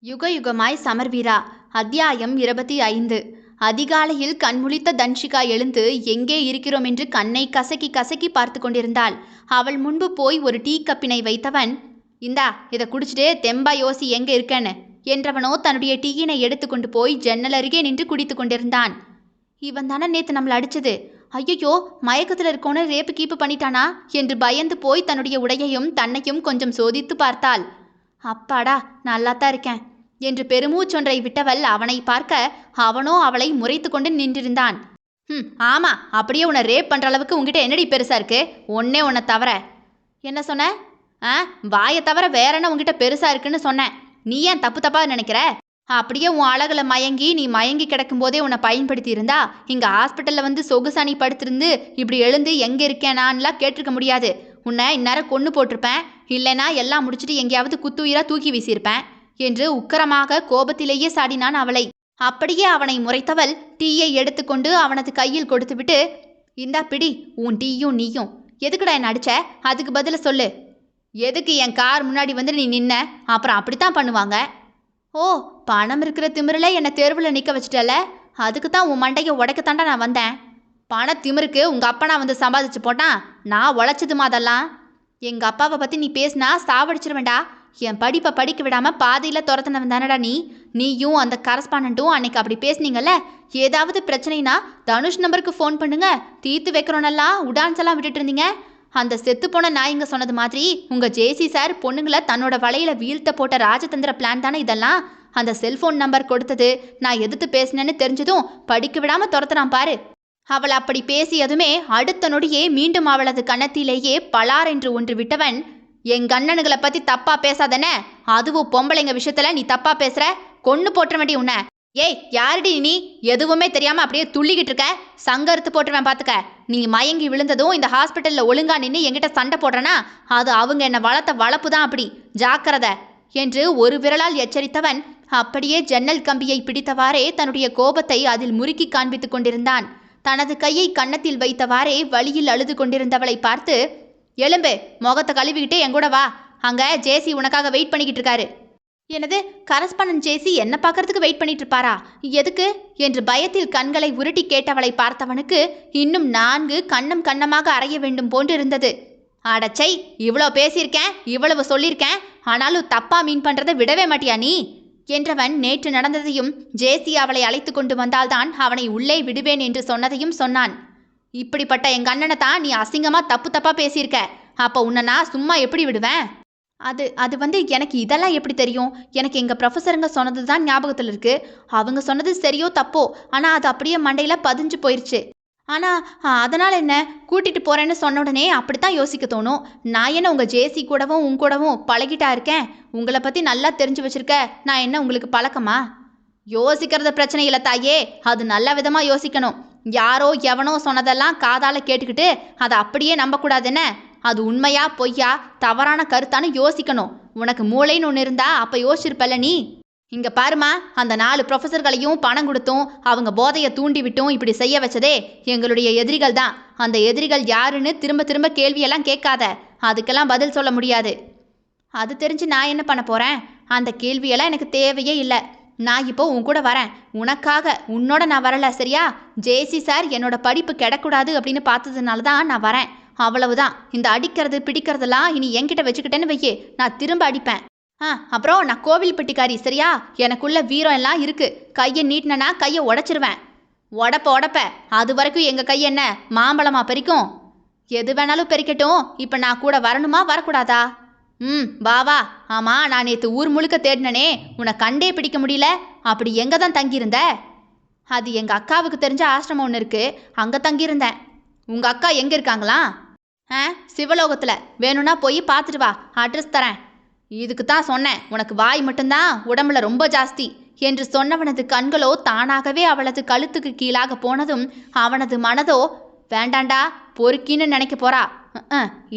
யுக யுகமாய் சமர்வீரா. அத்தியாயம் 25. அதிகாலையில் கண்முழித்த தன்ஷிகா எழுந்து எங்கே இருக்கிறோம் என்று கண்ணை கசக்கி கசக்கி பார்த்து கொண்டிருந்தாள். அவள் முன்பு போய் ஒரு டீ கப்பினை வைத்தவன், இந்தா இதை குடிச்சிட்டு தெம்பா யோசி எங்க இருக்கேன்னு என்றவனோ தன்னுடைய டீயினை எடுத்துக்கொண்டு போய் ஜன்னல் அருகே நின்று குடித்து கொண்டிருந்தான். இவன் தானே நேத்து நம்மளை அடிச்சது, ஐயோ மயக்கத்தில் இருக்கோன்னு ரேப்பு கீப்பு பண்ணிட்டானா என்று பயந்து போய் தன்னுடைய உடையையும் தன்னையும் கொஞ்சம் சோதித்து பார்த்தாள். அப்பாடா நல்லாத்தான் இருக்கேன் என்று பெருமூச்சொன்றை விட்டவள் அவனை பார்க்க அவனோ அவளை முறைத்து கொண்டு நின்றிருந்தான். ஆமா, அப்படியே உன்னை ரேப் பண்ற அளவுக்கு உங்ககிட்ட என்னடி பெருசா இருக்கு? ஒன்னே உன்னை தவிர. என்ன சொன்ன? வாயை தவிர வேற என்ன உங்ககிட்ட பெருசா இருக்குன்னு சொன்னேன். நீ ஏன் தப்பு தப்பா நினைக்கிற? அப்படியே உன் அழகுல மயங்கி நீ மயங்கி கிடக்கும் போதே உன்னை பயன்படுத்தி இருந்தா இங்க ஹாஸ்பிட்டல்ல வந்து சொகுசானி படுத்திருந்து இப்படி எழுந்து எங்க இருக்கேனான்லாம் கேட்டிருக்க முடியாது. உன்னை இந்நேரம் கொன்று போட்டிருப்பேன், இல்லைனா எல்லாம் முடிச்சுட்டு எங்கேயாவது குத்துயிரா தூக்கி வீசியிருப்பேன் என்று உக்கரமாக கோபத்திலேயே சாடினான் அவளை. அப்படியே அவனை முறைத்தவள் டீயை எடுத்துக்கொண்டு அவனது கையில் கொடுத்துவிட்டு, இந்தா பிடி உன் டீயும் நீயும். எதுக்குடா என்ன அடிச்ச? அதுக்கு பதில சொல்லு. எதுக்கு என் கார் முன்னாடி வந்து நீ நின்ன? அப்புறம் அப்படித்தான் பண்ணுவாங்க. ஓ, பணம் இருக்கிற திமிரில் என்னை தெருவில் நிற்க வச்சிட்டல, அதுக்கு தான் உன் மண்டையை உடைக்கத்தாண்டா நான் வந்தேன். பண திமிருக்கு உங்கள் அப்பா வந்து சம்பாதிச்சு போட்டான், நான் உழைச்சதுமா அதெல்லாம். எங்கள் அப்பாவை பற்றி நீ பேசினா சாவடிச்சிருவேண்டா. என் படிப்பை படிக்க விடாமல் பாதியில் துரத்தினவன் தானடா நீ. நீயும் அந்த கரஸ்பாண்டும் அன்னைக்கு அப்படி பேசுனீங்கல்ல, ஏதாவது பிரச்சனைனா தனுஷ் நம்பருக்கு ஃபோன் பண்ணுங்க தீர்த்து வைக்கிறோன்னெல்லாம் உடான்ஸ் எல்லாம் விட்டுட்டு இருந்தீங்க. அந்த செத்து போன நாய்ங்க சொன்னது மாதிரி உங்கள் ஜேசி சார் பொண்ணுங்களை தன்னோட வலையில வீழ்த்த போட்ட ராஜதந்திர பிளான் தானே இதெல்லாம். அந்த செல்ஃபோன் நம்பர் கொடுத்தது நான் எதிர்த்து பேசினேன்னு தெரிஞ்சதும் படிக்க விடாமல் துரத்துறான் பாரு. அவள் அப்படி பேசியதுமே அடுத்த நொடியே மீண்டும் அவளது கன்னத்திலேயே பலார் என்று ஒன்று விட்டவன், எங்க அண்ணனுகளை பற்றி தப்பா பேசாதன, அதுவும் பொம்பளைங்க விஷயத்துல நீ தப்பா பேசுற, கொன்னு போட்டுற வேண்டிய உன்ன. ஏய் யாருடி நீ? எதுவுமே தெரியாம அப்படியே துள்ளிக்கிட்டு இருக்க, சங்கருத்து போட்டுருவேன் பார்த்துக்க. நீ மயங்கி விழுந்ததும் இந்த ஹாஸ்பிட்டலில் ஒழுங்கா நின்று என்கிட்ட சண்டை போடுறனா, அது அவங்க என்னை வளர்த்த வளர்ப்பு தான், அப்படி ஜாக்கிரதை என்று ஒரு விரலால் எச்சரித்தவன் அப்படியே ஜன்னல் கம்பியை பிடித்தவாறே தன்னுடைய கோபத்தை அதில் முறுக்கி காண்பித்து கொண்டிருந்தான். தனது கையை கன்னத்தில் வைத்தவாறே வழியில் அழுது கொண்டிருந்தவளை பார்த்து, எலும்பு முகத்தை கழுவிக்கிட்டு எங்கூட வா, அங்க ஜேசி உனக்காக வெயிட் பண்ணிக்கிட்டு இருக்காரு. எனது கரஸ்பாண்டன்ட் ஜேசி என்ன பார்க்கறதுக்கு வெயிட் பண்ணிட்டு இருப்பாரா? எதுக்கு என்று பயத்தில் கண்களை உருட்டி கேட்டவளை பார்த்தவனுக்கு இன்னும் 4 கண்ணம் கண்ணமாக அறைய வேண்டும் போன்று இருந்தது. அடச்சை, இவ்வளோ பேசியிருக்கேன், இவ்வளவு சொல்லியிருக்கேன், ஆனாலும் தப்பா மீன் பண்ணுறதை விடவே மாட்டியா நீ என்றவன் நேற்று நடந்ததையும் ஜேசி அவளை அழைத்து கொண்டு வந்தால்தான் அவனை உள்ளே விடுவேன் என்று சொன்னதையும் சொன்னான். இப்படிப்பட்ட எங்கள் அண்ணனை தான் நீ அசிங்கமாக தப்பு தப்பாக பேசியிருக்க, அப்போ உன்னை நான் சும்மா எப்படி விடுவேன்? அது வந்து எனக்கு இதெல்லாம் எப்படி தெரியும்? எனக்கு எங்கள் ப்ரொஃபஸருங்க சொன்னது தான் ஞாபகத்தில் இருக்குது. அவங்க சொன்னது சரியோ தப்போ, ஆனால் அது அப்படியே மண்டையில் பதிஞ்சு போயிடுச்சு. ஆனால் அதனால் என்ன, கூட்டிகிட்டு போகிறேன்னு சொன்ன உடனே அப்படித்தான் யோசிக்க தோணும். நான் என்ன உங்கள் ஜேசி கூடவும் உன் கூடவும் பழகிட்டா இருக்கேன்? உங்களை பற்றி நல்லா தெரிஞ்சு வச்சுருக்க நான் என்ன உங்களுக்கு பழக்கமா? யோசிக்கிறது பிரச்சனை இல்லை தாயே, அது நல்ல விதமாக யோசிக்கணும். யாரோ எவனோ சொன்னதெல்லாம் காதால் கேட்டுக்கிட்டு அதை அப்படியே நம்பக்கூடாதுன்னு, அது உண்மையா பொய்யா தவறான கருத்தானு யோசிக்கணும். உனக்கு மூளைன்னு ஒன்று இருந்தா அப்போ யோசிச்சிருப்பல்ல நீ. இங்கே பாருமா, அந்த 4 ப்ரொஃபஸர்களையும் பணம் கொடுத்தும் அவங்க போதையை தூண்டி விட்டும் இப்படி செய்ய வச்சதே எங்களுடைய எதிரிகள் தான். அந்த எதிரிகள் யாருன்னு திரும்ப திரும்ப கேள்வியெல்லாம் கேட்காத, அதுக்கெல்லாம் பதில் சொல்ல முடியாது. அது தெரிஞ்சு நான் என்ன பண்ண போகிறேன்? அந்த கேள்வியெல்லாம் எனக்கு தேவையே இல்லை. நான் இப்போ உன் கூட வரேன், உனக்காக. உன்னோட நான் வரல, சரியா? ஜேசி சார் என்னோட படிப்பு கிடக்கூடாது அப்படின்னு பார்த்ததுனால தான் நான் வரேன், அவ்வளவுதான். இந்த அடிக்கிறது பிடிக்கிறதெல்லாம் இனி என்கிட்ட வச்சுக்கிட்டேன்னு வையே, நான் திரும்ப அடிப்பேன். அப்புறம் நான் கோவில் பெட்டிக்காரி, சரியா? எனக்குள்ள வீரம் எல்லாம் இருக்கு. கையை நீட்டினா கையை உடைச்சிருவேன். உடப்ப அது வரைக்கும் எங்கள் கை என்ன மாம்பழமா பறிக்கும்? எது வேணாலும் பறிக்கட்டும். இப்போ நான் கூட வரணுமா வரக்கூடாதா? வா வா. ஆமாம், நான் நேற்று ஊர் முழுக்க தேடினனே, உன்னை கண்டே பிடிக்க முடியல. அப்படி எங்கே தான் தங்கியிருந்த? அது எங்கள் அக்காவுக்கு தெரிஞ்ச ஆசிரமம் ஒன்று இருக்குது, அங்கே தங்கியிருந்தேன். உங்கள் அக்கா எங்கே இருக்காங்களா? சிவலோகத்தில். வேணும்னா போய் பார்த்துட்டு வா, அட்ரஸ் தரேன். இதுக்கு தான் சொன்னேன், உனக்கு வாய் மட்டும்தான் உடம்புல ரொம்ப ஜாஸ்தி என்று சொன்னவனது கண்களோ தானாகவே அவளது கழுத்துக்கு கீழாக போனதும் அவனது மனதோ, வேண்டாண்டா பொறுக்கின்னு நினைக்க போறா,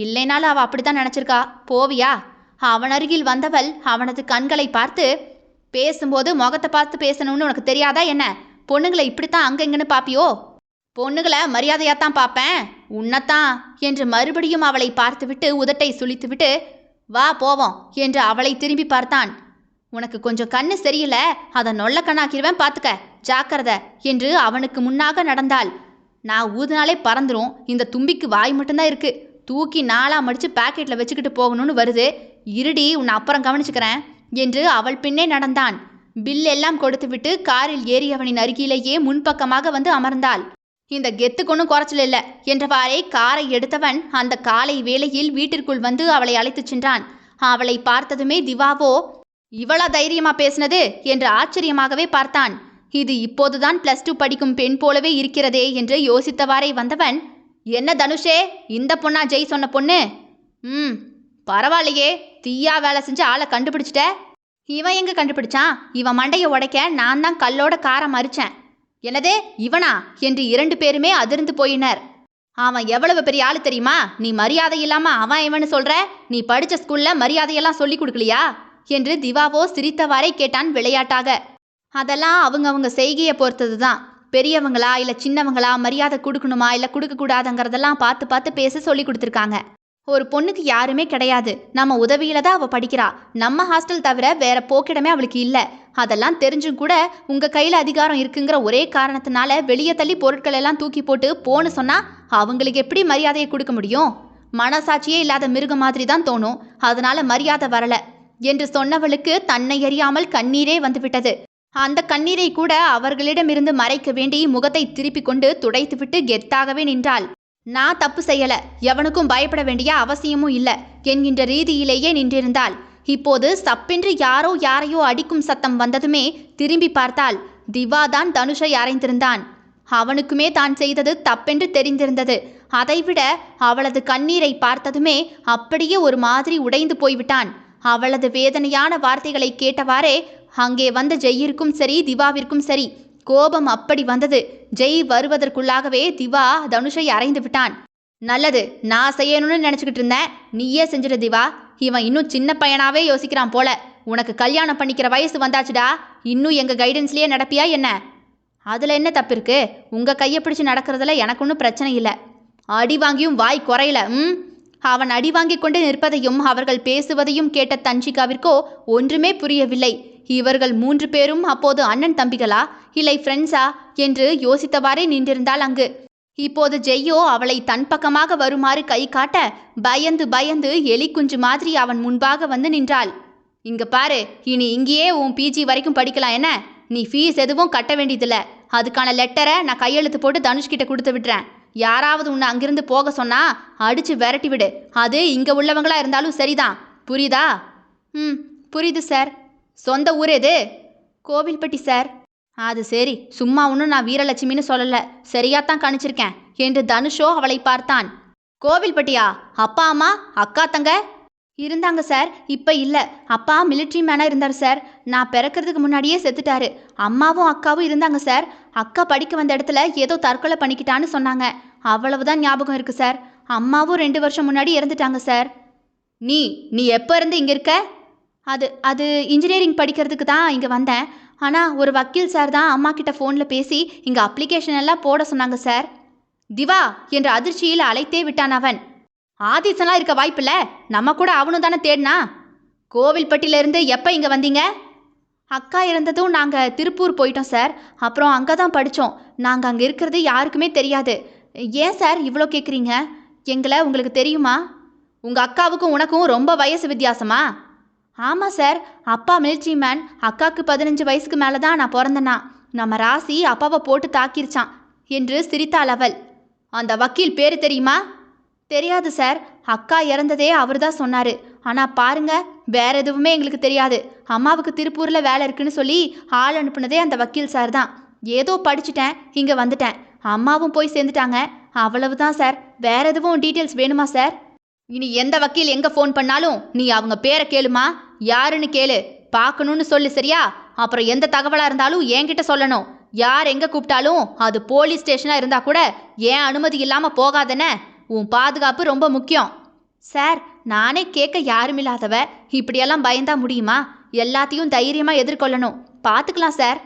இல்லைனாலும் அவள் அப்படித்தான் நினச்சிருக்கா, போவியா? அவன் அருகில் வந்தவள் அவனது கண்களை பார்த்து, பேசும்போது முகத்தை பார்த்து பேசணும்னு உனக்கு தெரியாதா என்ன? பொண்ணுங்களை இப்படித்தான் அங்கெங்கன்னு பாப்பியோ? பொண்ணுகளை மரியாதையாத்தான் பார்ப்பேன், உன்னைத்தான் என்று மறுபடியும் அவளை பார்த்துவிட்டு உதட்டை சுளித்துவிட்டு, வா போவோம் என்று அவளை திரும்பி பார்த்தான். உனக்கு கொஞ்சம் கண்ணு சரியில்லை, அதை நொல்ல கண்ணாக்கிடுவேன் பார்த்துக்க, ஜாக்கிரதை என்று அவனுக்கு முன்னாக நடந்தாள். நான் ஊதுனாலே பறந்துரும், இந்த தும்பிக்கு வாய் மட்டும்தான் இருக்கு, தூக்கி நாளாக மடித்து பாக்கெட்டில் வச்சுக்கிட்டு போகணும்னு வருது, இருடி உன்னை அப்புறம் கவனிச்சுக்கிறேன் என்று அவள் பின்னே நடந்தான். பில் எல்லாம் கொடுத்துவிட்டு காரில் ஏறியவனின் அருகிலேயே முன்பக்கமாக வந்து அமர்ந்தாள். இந்த கெத்துக்கு ஒன்றும் குறைச்சல் இல்லை என்றவாறே காரை எடுத்தவன் அந்த காலை வேளையில் வீட்டிற்குள் வந்து அவளை அழைத்துச் சென்றான். அவளை பார்த்ததுமே திவாவோ இவளா தைரியமா பேசினது என்று ஆச்சரியமாகவே பார்த்தான். இது இப்போதுதான் +2 படிக்கும் பெண் போலவே இருக்கிறதே என்று யோசித்தவாறே வந்தவன், என்ன தனுஷே, இந்த பொண்ணா ஜெய் சொன்ன பொண்ணு? பரவாயில்லையே, தீயா வேலை செஞ்சு ஆளை கண்டுபிடிச்சிட்ட. இவன் எங்க கண்டுபிடிச்சான்? இவன் மண்டையை உடைக்க நான் தான் கல்லோட காரை மறிச்சேன். என்னதே இவனா என்று 2 பேருமே அதிர்ந்து போயினர். அவன் எவ்வளவு பெரிய ஆளு தெரியுமா? நீ மரியாதை இல்லாம அவன் இவனு சொல்ற? நீ படிச்ச ஸ்கூல்ல மரியாதையெல்லாம் சொல்லி கொடுக்கலையா என்று திவாவோ சிரித்தவாறே கேட்டான் விளையாட்டாக. அதெல்லாம் அவங்க செய்கையை பொறுத்தது தான். பெரியவங்களா இல்லை சின்னவங்களா, மரியாதை கொடுக்கணுமா இல்லை கொடுக்கக்கூடாதுங்கிறதெல்லாம் பார்த்து பார்த்து பேச சொல்லி கொடுத்துருக்காங்க. ஒரு பொண்ணுக்கு யாருமே கிடையாது, நம்ம உதவியில தான் அவள் படிக்கிறா. நம்ம ஹாஸ்டல் தவிர வேற போக்கிடமே அவளுக்கு இல்லை. அதெல்லாம் தெரிஞ்சும் கூட உங்கள் கையில் அதிகாரம் இருக்குங்கிற ஒரே காரணத்தினால வெளியே தள்ளி பொருட்கள் எல்லாம் தூக்கி போட்டு போன்னு சொன்னால் அவங்களுக்கு எப்படி மரியாதையை கொடுக்க முடியும்? மனசாட்சியே இல்லாத மிருகம் மாதிரி தான் தோணும். அதனால மரியாதை வரல என்று சொன்னவளுக்கு தன்னை அறியாமல் கண்ணீரே வந்துவிட்டது. அந்த கண்ணீரை கூட அவர்களிடமிருந்து மறைக்க வேண்டி முகத்தை திருப்பி கொண்டு துடைத்துவிட்டு கெத்தாகவே நின்றாள். நான் தப்பு செய்யல, எவனுக்கும் பயப்பட வேண்டிய அவசியமும் இல்லை என்கின்ற ரீதியிலேயே நின்றிருந்தாள். இப்போது சப்பென்று யாரோ யாரையோ அடிக்கும் சத்தம் வந்ததுமே திரும்பி பார்த்தாள். திவா தான் தனுஷை அறைந்திருந்தான். அவனுக்குமே தான் செய்தது தப்பென்று தெரிந்திருந்தது. அதைவிட அவளது கண்ணீரை பார்த்ததுமே அப்படியே ஒரு மாதிரி உடைந்து போய்விட்டான். அவளது வேதனையான வார்த்தைகளை கேட்டவாறே அங்கே வந்த ஜெய்யிற்கும் சரி திவாவிற்கும் சரி கோபம் அப்படி வந்தது. ஜெய் வருவதற்குள்ளாகவே திவா தனுஷை அறைந்து விட்டான். நல்லது, நான் செய்யணும்னு நினச்சிக்கிட்டு இருந்தேன், நீயே செஞ்சிடு திவா. இவன் இன்னும் சின்ன பையனாவே யோசிக்கிறான் போல. உனக்கு கல்யாணம் பண்ணிக்கிற வயசு வந்தாச்சுடா, இன்னும் எங்கள் கைடன்ஸ்லேயே நடப்பியா என்ன? அதில் என்ன தப்பு இருக்கு? உங்கள் கையை பிடிச்சி நடக்கிறதுல எனக்கு ஒன்றும் பிரச்சனை இல்லை. அடி வாங்கியும் வாய் குறையல. அவன் அடி வாங்கி கொண்டு நிற்பதையும் அவர்கள் பேசுவதையும் கேட்ட தன்ஷிகாவிற்கோ ஒன்றுமே புரியவில்லை. இவர்கள் 3 பேரும் அப்போது அண்ணன் தம்பிகளா இல்லை ஃப்ரெண்ட்ஸா என்று யோசித்தவாறே நின்றிருந்தாள் அங்கு. இப்போது ஜெய்யோ அவளை தன் பக்கமாக வருமாறு கை காட்ட பயந்து பயந்து எலி குஞ்சு மாதிரி அவன் முன்பாக வந்து நின்றாள். இங்க பாரு, இனி இங்கேயே உன் பிஜி வரைக்கும் படிக்கலாம் என்ன? நீ ஃபீஸ் எதுவும் கட்ட வேண்டியதில்லை. அதுக்கான லெட்டரை நான் கையெழுத்து போட்டு தனுஷ்கிட்ட கொடுத்து விட்டுறேன். யாராவது உன்னை அங்கிருந்து போக சொன்னா அடிச்சு விரட்டி விடு. அது இங்க உள்ளவங்களா இருந்தாலும் சரிதான், புரியுதா? புரியுது சார். சொந்த ஊர் எது? கோவில்பட்டி சார். அது சரி, சும்மா ஒன்றும் நான் வீரலட்சுமின்னு சொல்லலை, சரியாத்தான் கணிச்சிருக்கேன் என்று தனுஷோ அவளை பார்த்தான். கோவில்பட்டியா? அப்பா அம்மா அக்கா தங்க இருந்தாங்க சார், இப்போ இல்லை. அப்பா மிலிட்ரி மேனாக இருந்தார் சார். நான் பிறக்கிறதுக்கு முன்னாடியே செத்துட்டாரு. அம்மாவும் அக்காவும் இருந்தாங்க சார். அக்கா படிக்க வந்த இடத்துல ஏதோ தற்கொலை பண்ணிக்கிட்டான்னு சொன்னாங்க. அவ்வளவுதான் ஞாபகம் இருக்குது சார். அம்மாவும் 2 வருஷம் முன்னாடி இறந்துட்டாங்க சார். நீ எப்போ இருந்து இங்கே இருக்க? அது இன்ஜினியரிங் படிக்கிறதுக்கு தான் இங்கே வந்தேன். ஆனால் ஒரு வக்கீல் சார் தான் அம்மா கிட்ட ஃபோனில் பேசி இங்கே அப்ளிகேஷன் எல்லாம் போட சொன்னாங்க சார். திவா என்று அதிர்ச்சியில் அழைத்தே விட்டான் அவன். ஆதிசெல்லாம் இருக்க வாய்ப்பில்ல, நம்ம கூட அவனும் தானே தேடினா. கோவில்பட்டியிலேருந்து எப்போ இங்கே வந்தீங்க? அக்கா இறந்ததும் நாங்கள் திருப்பூர் போயிட்டோம் சார். அப்புறம் அங்கே தான் படித்தோம். நாங்கள் அங்கே இருக்கிறது யாருக்குமே தெரியாது. ஏன் சார் இவ்வளோ கேட்குறீங்க? எங்களை உங்களுக்கு தெரியுமா? உங்கள் அக்காவுக்கும் உனக்கும் ரொம்ப வயசு வித்தியாசமா? ஆமாம் சார், அப்பா மிலிட்ரி மேன். அக்காவுக்கு 15 வயசுக்கு மேலே தான் நான் பிறந்தேனா. நம்ம ராசி அப்பாவை போட்டு தாக்கிருச்சான் என்று சிரித்தாள் அவள். அந்த வக்கீல் பேர் தெரியுமா? தெரியாது சார், அக்கா இறந்ததே அவர் தான் சொன்னார். ஆனால் பாருங்க, வேற எதுவுமே எங்களுக்கு தெரியாது. அம்மாவுக்கு திருப்பூரில் வேலை இருக்குன்னு சொல்லி ஆள் அனுப்புனதே அந்த வக்கீல் சார் தான். ஏதோ படிச்சுட்டேன், இங்கே வந்துட்டேன். அம்மாவும் போய் சேர்ந்துட்டாங்க, அவ்வளவுதான் சார். வேற எதுவும் டீட்டெயில்ஸ் வேணுமா சார்? இனி எந்த வக்கீல் எங்கே ஃபோன் பண்ணாலும் நீ அவங்க பேரை கேளுமா, யாருன்னு கேளு, பார்க்கணுன்னு சொல்லு, சரியா? அப்புறம் எந்த தகவலாக இருந்தாலும் என்கிட்ட சொல்லணும். யார் எங்கே கூப்பிட்டாலும் அது போலீஸ் ஸ்டேஷனாக இருந்தால் கூட ஏன் அனுமதி இல்லாமல் போகாதன. உன் பாதுகாப்பு ரொம்ப முக்கியம். சார், நானே கேட்க யாரும் இல்லாதவ, இப்படியெல்லாம் பயந்தா முடியுமா? எல்லாத்தையும் தைரியமாக எதிர்கொள்ளணும். பார்த்துக்கலாம் சார்.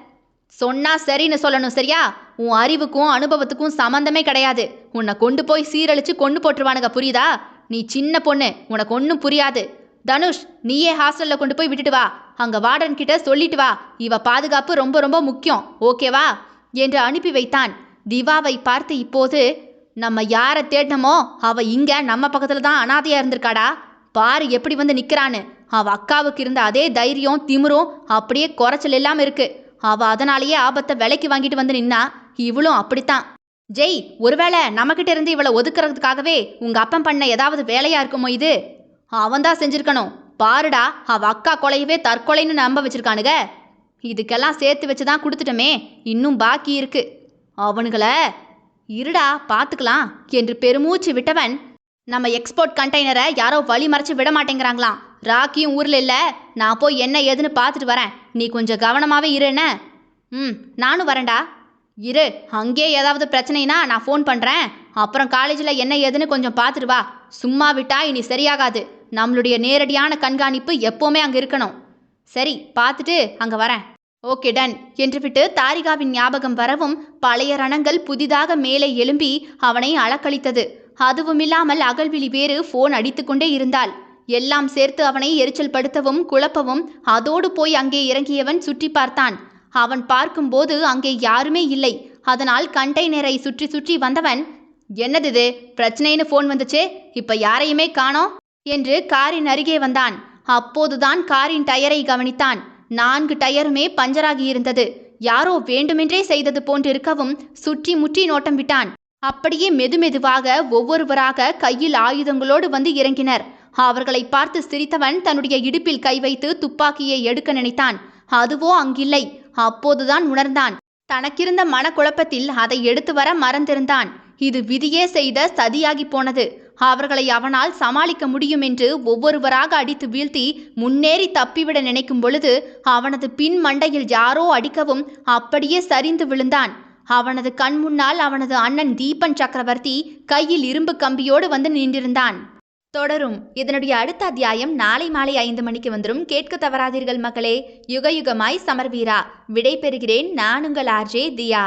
சொன்னா சரின்னு சொல்லணும், சரியா? உன் அறிவுக்கும் அனுபவத்துக்கும் சம்மந்தமே கிடையாது. உன்னை கொண்டு போய் சீரழிச்சு கொண்டு போட்டுருவானுங்க, புரியுதா? நீ சின்ன பொண்ணு, உனக்கு ஒன்றும் புரியாது. தனுஷ், நீயே ஹாஸ்டலில் கொண்டு போய் விட்டுட்டு வா. அங்க வார்டன் கிட்ட சொல்லிட்டு வா, இவ பாதுகாப்பு ரொம்ப ரொம்ப முக்கியம், ஓகேவா என்று அனுப்பி வைத்தான். திவாவை பார்த்து, இப்போது நம்ம யாரை தேடினமோ அவ இங்க நம்ம பக்கத்துல தான் அனாதையா இருந்திருக்காடா. பாரு எப்படி வந்து நிக்கிறான்னு. அவ அக்காவுக்கு இருந்த அதே தைரியம் திமிரும் அப்படியே குறைச்சல் இல்லாம இருக்கு. அவ அதனாலேயே ஆபத்தை விலைக்கு வாங்கிட்டு வந்து நின்னா. இவளும் அப்படித்தான். ஜெய், ஒருவேளை நம்மகிட்ட இருந்து இவளை ஒதுக்குறதுக்காகவே உங்க அப்பன் பண்ண ஏதாவது வேலையா இருக்குமோ இது? அவன்தான் செஞ்சிருக்கணும். பாருடா, அவ அக்கா கொலையவே தற்கொலைன்னு நம்ப வச்சிருக்கானுங்க. இதுக்கெல்லாம் சேர்த்து வச்சுதான் கொடுத்துட்டோமே, இன்னும் பாக்கி இருக்கு. அவனுங்களை இருடா பார்த்துக்கலாம் என்று பெருமூச்சு விட்டவன், நம்ம எக்ஸ்போர்ட் கண்டெய்னரை யாரோ வழி மறைச்சு விட மாட்டேங்கிறாங்களாம். ராக்கியும் ஊரில் இல்லை. நான் போய் என்ன ஏதுன்னு பார்த்துட்டு வரேன். நீ கொஞ்சம் கவனமாகவே இரு என்ன? நானும் வரேன்டா. இரு, அங்கே ஏதாவது பிரச்சனைனா நான் ஃபோன் பண்ணுறேன். அப்புறம் காலேஜில் என்ன ஏதுன்னு கொஞ்சம் பார்த்துட்டு வா. சும்மா விட்டா இனி சரியாகாது. நம்மளுடைய நேரடியான கண்காணிப்பு எப்போவுமே அங்கே இருக்கணும். சரி, பார்த்துட்டு அங்கே வரேன். ஓகே டன் என்று விட்டு தாரிகாவின் ஞாபகம் வரவும் பழைய ரணங்கள் புதிதாக மேலே எழும்பி அவனை அலக்களித்தது. அதுவுமில்லாமல் அகல்விழி வேறு ஃபோன் அடித்து கொண்டே இருந்தாள். எல்லாம் சேர்த்து அவனை எரிச்சல் படுத்தவும் குழப்பவும் அதோடு போய் அங்கே இறங்கியவன் சுற்றி பார்த்தான். அவன் பார்க்கும்போது அங்கே யாருமே இல்லை. அதனால் கண்டெய்னரை சுற்றி சுற்றி வந்தவன், என்னது இது, பிரச்சனைன்னு ஃபோன் வந்துச்சே, இப்ப யாரையுமே காணோம் என்று காரின் அருகே வந்தான். அப்போதுதான் காரின் டயரை கவனித்தான். 4 டயருமே பஞ்சராகி இருந்தது. யாரோ வேண்டுமென்றே செய்தது போன்றிருக்கவும் சுற்றி முற்றி நோட்டம் விட்டான். அப்படியே மெதுமெதுவாக ஒவ்வொருவராக கையில் ஆயுதங்களோடு வந்து இறங்கினர். அவர்களை பார்த்து சிரித்தவன் தன்னுடைய இடுப்பில் கை வைத்து துப்பாக்கியை எடுக்க நினைத்தான். அதுவோ அங்கில்லை. அப்போதுதான் உணர்ந்தான். தனக்கிருந்த மனக்குழப்பத்தில் அதை எடுத்து வர மறந்திருந்தான். இது விதியே செய்த சதியாகி போனது. அவர்களை அவனால் சமாளிக்க முடியும் என்று ஒவ்வொருவராக அடித்து வீழ்த்தி முன்னேறி தப்பிவிட நினைக்கும் பொழுது அவனது பின் மண்டையில் யாரோ அடிக்கவும் அப்படியே சரிந்து விழுந்தான். அவனது கண் முன்னால் அவனது அண்ணன் தீபன் சக்கரவர்த்தி கையில் இரும்பு கம்பியோடு வந்து நின்றிருந்தான். தொடரும். இதனுடைய அடுத்த அத்தியாயம் நாளை மாலை 5 மணிக்கு வந்துடும். கேட்க தவறாதீர்கள் மக்களே. யுக யுகமாய் சமர்வீரா. விடை பெறுகிறேன். நான் உங்கள் ஆர்ஜே தியா.